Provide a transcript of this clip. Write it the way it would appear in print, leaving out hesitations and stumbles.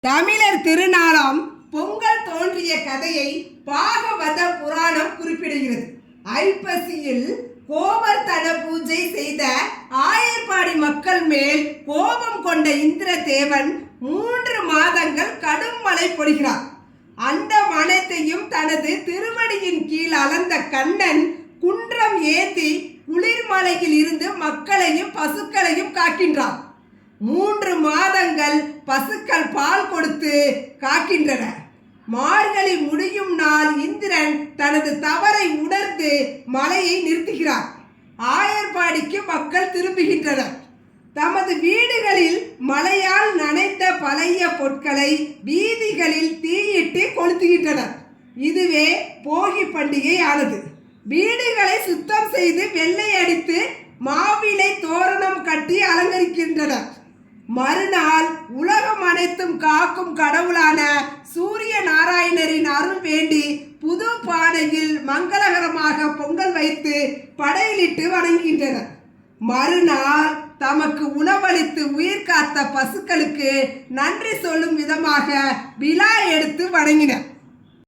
தமிழர் திருநாளாம் பொங்கல் தோன்றிய கதையை பாகவத புராணம் குறிப்பிடுகிறது. ஐப்பசியில் கோவர்த்தன பூஜை செய்த ஆயர்பாடி மக்கள் மேல் கோபம் கொண்ட இந்திர தேவன் 3 மாதங்கள் கடும் மழை பொழிகிறார். அந்த மனத்தையும் தனது திருவடியின் கீழ் அளந்த கண்ணன் குன்றம் ஏந்தி குளிர்மலையில் இருந்து மக்களையும் பசுக்களையும் காக்கின்றார். 3 மாதங்கள் பசுக்கள் பால் கொடுத்து காக்கின்றன. மார்கழி முடியும் நாள் இந்திரன் தனது தவறை உணர்ந்து மழையை நிறுத்துகிறார். ஆயர்பாடிக்கு மக்கள் திரும்புகின்றனர். தமது வீடுகளில் மழையால் நனைந்த பழைய பொருட்களை வீதிகளில் தீயிட்டு கொளுத்துகின்றனர். இதுவே போகி பண்டிகை ஆனது. வீடுகளை சுத்தம் செய்து வெள்ளை அடித்து மாவிலை தோரணம் கட்டி அலங்கரிக்கின்றனர். மறுநாள் உலகம் அனைத்தும் காக்கும் கடவுளான சூரிய நாராயணரின் அருள் வேண்டி புது பானையில் மங்களகரமாக பொங்கல் வைத்து படையிலிட்டு வணங்குகின்றனர். மறுநாள் தமக்கு உணவளித்து உயிர் காத்த பசுக்களுக்கு நன்றி சொல்லும் விதமாக விழா எடுத்து வணங்கினர்.